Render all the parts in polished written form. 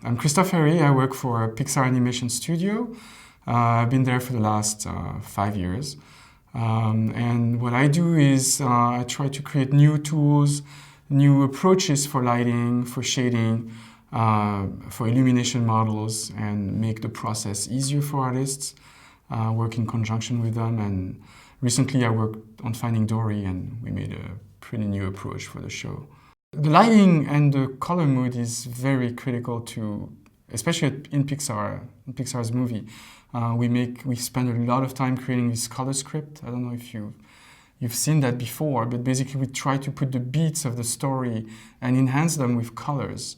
I'm Christophe Hery. I work for Pixar Animation Studio. I've been there for the last 5 years. And what I do is I try to create new tools, new approaches for lighting, for shading, for illumination models, and make the process easier for artists, work in conjunction with them. And recently I worked on Finding Dory, and we made a pretty new approach for the show. The lighting and the color mood is very critical to, especially in Pixar's movie. We spend a lot of time creating this color script. I don't know if you've seen that before, but basically we try to put the beats of the story and enhance them with colors,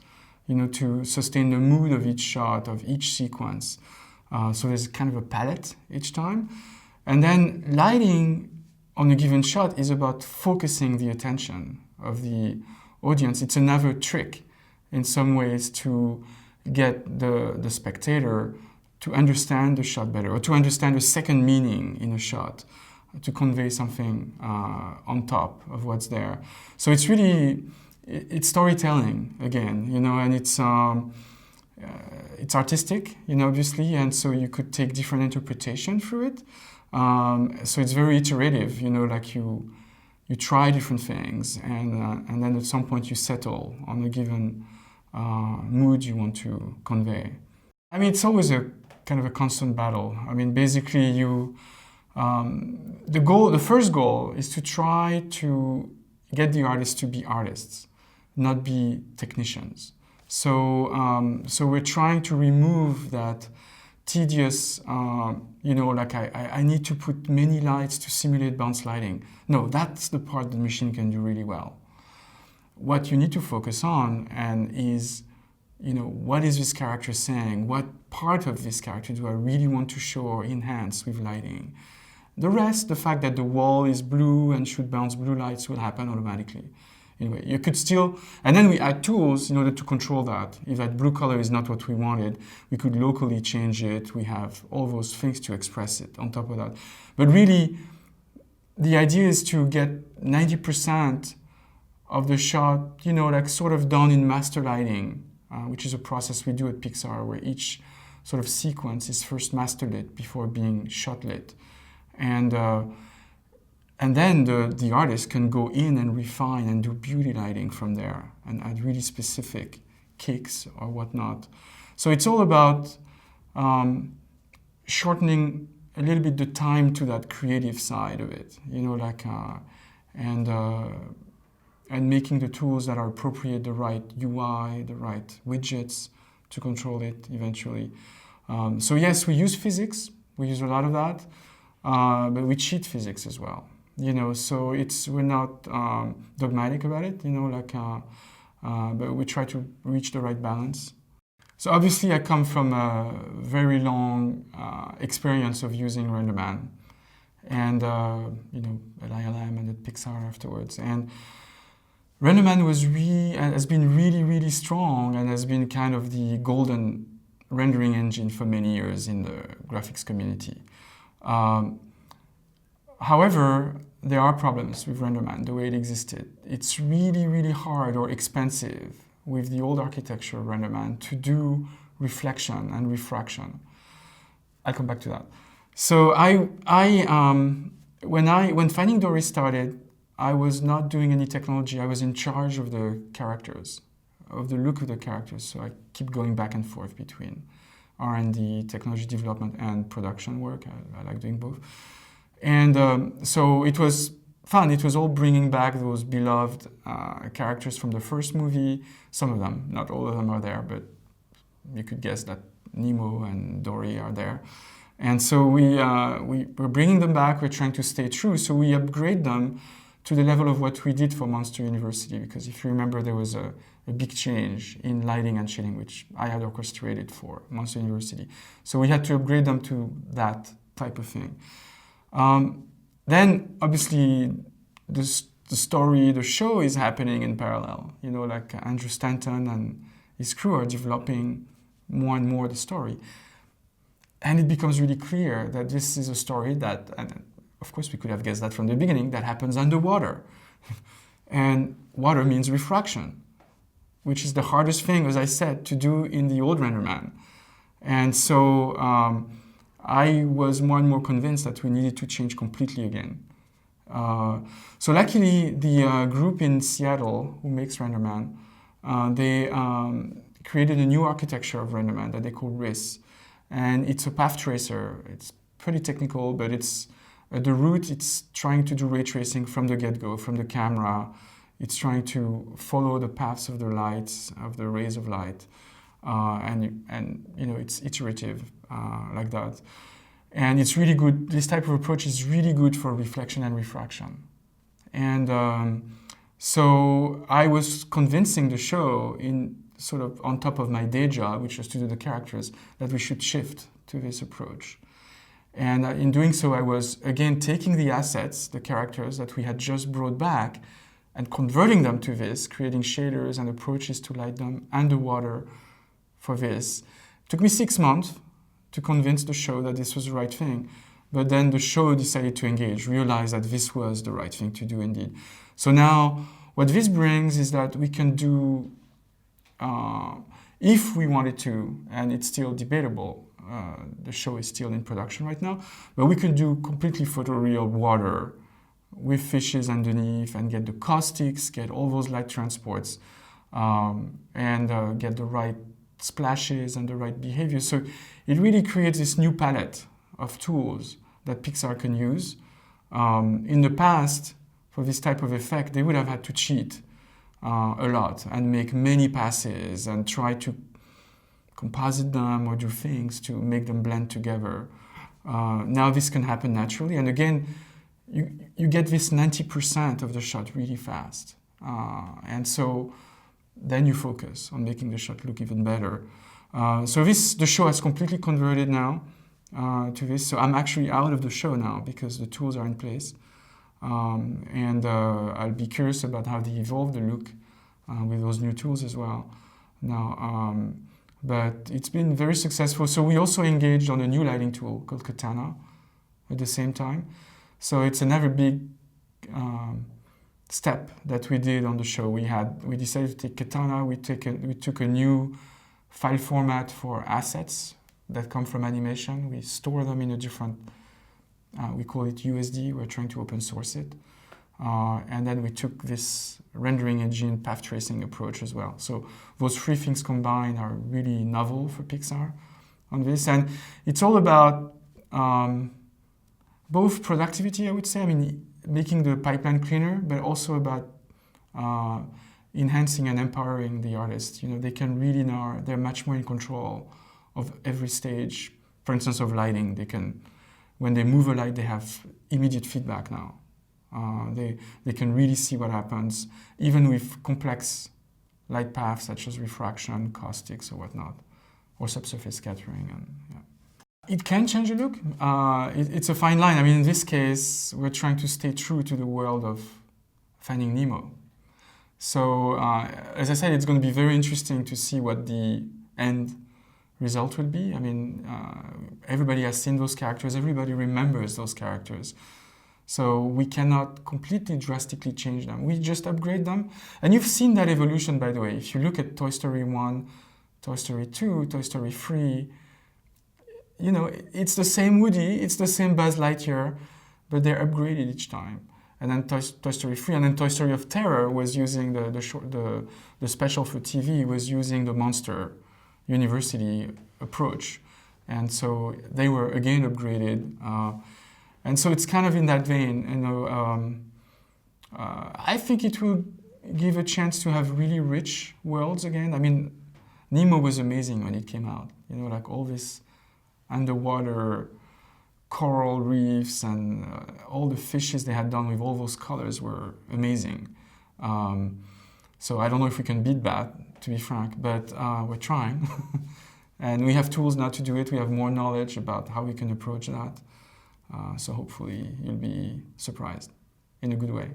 to sustain the mood of each shot, of each sequence. So there's kind of a palette each time. And then lighting on a given shot is about focusing the attention of the audience. It's another trick in some ways to get the spectator to understand the shot better, or to understand a second meaning in a shot, to convey something on top of what's there. So it's really, it's storytelling again, and it's artistic, obviously, and so you could take different interpretation through it. So it's very iterative, like you try different things, and then at some point you settle on a given mood you want to convey. I mean, it's always a kind of a constant battle. I mean, basically the first goal is to try to get the artists to be artists, not be technicians. So we're trying to remove that tedious, like I need to put many lights to simulate bounce lighting. No, that's the part the machine can do really well. What you need to focus on is, what is this character saying? What part of this character do I really want to show or enhance with lighting? The rest, the fact that the wall is blue and should bounce blue lights, will happen automatically. Anyway, you could still, and then we add tools in order to control that. If that blue color is not what we wanted, we could locally change it. We have all those things to express it on top of that. But really, the idea is to get 90% of the shot, like sort of done in master lighting, which is a process we do at Pixar, where each sort of sequence is first master lit before being shot lit. And then the artist can go in and refine and do beauty lighting from there and add really specific kicks or whatnot. So it's all about shortening a little bit the time to that creative side of it, and making the tools that are appropriate, the right UI, the right widgets to control it eventually. So yes, we use physics. We use a lot of that, but we cheat physics as well. So we're not dogmatic about it, but we try to reach the right balance. So obviously I come from a very long experience of using RenderMan, and at ILM and at Pixar afterwards. And RenderMan has been really, really strong, and has been kind of the golden rendering engine for many years in the graphics community. However, there are problems with RenderMan the way it existed. It's really, really hard or expensive with the old architecture of RenderMan to do reflection and refraction. I'll come back to that. So when Finding Dory started, I was not doing any technology. I was in charge of the characters, of the look of the characters. So I keep going back and forth between R&D, technology development, and production work. I like doing both. And so it was fun. It was all bringing back those beloved characters from the first movie. Some of them, not all of them are there, but you could guess that Nemo and Dory are there. And so we're bringing them back. We're trying to stay true. So we upgrade them to the level of what we did for Monster University, because if you remember, there was a big change in lighting and shading, which I had orchestrated for Monster University. So we had to upgrade them to that type of thing. Then, obviously, the story, the show is happening in parallel. Like Andrew Stanton and his crew are developing more and more the story. And it becomes really clear that this is a story that, and of course we could have guessed that from the beginning, that happens underwater. And water means refraction. which is the hardest thing, as I said, to do in the old RenderMan. And so I was more and more convinced that we needed to change completely again. So luckily, the group in Seattle who makes RenderMan, they created a new architecture of RenderMan that they call RIS. And it's a path tracer. It's pretty technical, but it's at the root, it's trying to do ray tracing from the get-go, from the camera. It's trying to follow the paths of the lights, of the rays of light. And you know, it's iterative like that. And it's really good. This type of approach is really good for reflection and refraction. And so I was convincing the show in sort of on top of my day job, which was to do the characters, that we should shift to this approach. And in doing so, I was, again, taking the assets, the characters that we had just brought back, and converting them to this, creating shaders and approaches to light them underwater for this. It took me 6 months to convince the show that this was the right thing. But then the show decided to engage, realized that this was the right thing to do indeed. So now, what this brings is that we can do, if we wanted to, and it's still debatable, the show is still in production right now, but we can do completely photoreal water with fishes underneath and get the caustics, get all those light transports, and get the right splashes and the right behavior. So it really creates this new palette of tools that Pixar can use. In the past, for this type of effect, they would have had to cheat a lot and make many passes and try to composite them or do things to make them blend together. Now this can happen naturally. And again, you get this 90% of the shot really fast. And so then you focus on making the shot look even better. So the show has completely converted now to this. So I'm actually out of the show now because the tools are in place. And I'll be curious about how they evolve the look with those new tools as well. Now, but it's been very successful. So we also engaged on a new lighting tool called Katana at the same time. So it's another big step that we did on the show. We decided to take Katana. We took a new file format for assets that come from animation. We store them in a different, we call it USD. We're trying to open source it. And then we took this rendering engine path tracing approach as well. So those three things combined are really novel for Pixar on this. And it's all about both productivity, I would say, I mean, making the pipeline cleaner, but also about enhancing and empowering the artists. You know, they can really now, they're much more in control of every stage. For instance, of lighting, they can, when they move a light, they have immediate feedback now. They can really see what happens, even with complex light paths such as refraction, caustics, or whatnot, or subsurface scattering. And, yeah. It can change the look. It's a fine line. I mean, in this case, we're trying to stay true to the world of Finding Nemo. So, as I said, it's going to be very interesting to see what the end result will be. I mean, everybody has seen those characters. Everybody remembers those characters. So we cannot completely drastically change them. We just upgrade them. And you've seen that evolution, by the way. If you look at Toy Story 1, Toy Story 2, Toy Story 3, you know, it's the same Woody, it's the same Buzz Lightyear, but they're upgraded each time. And then Toy Story 3, and then Toy Story of Terror was using the special for TV was using the Monster University approach. And so they were again upgraded. And so it's kind of in that vein, you know. I think it will give a chance to have really rich worlds again. I mean, Nemo was amazing when it came out. You know, like all this underwater coral reefs and all the fishes they had done with all those colors were amazing. So I don't know if we can beat that, to be frank, but we're trying. And we have tools now to do it. We have more knowledge about how we can approach that. So hopefully you'll be surprised in a good way.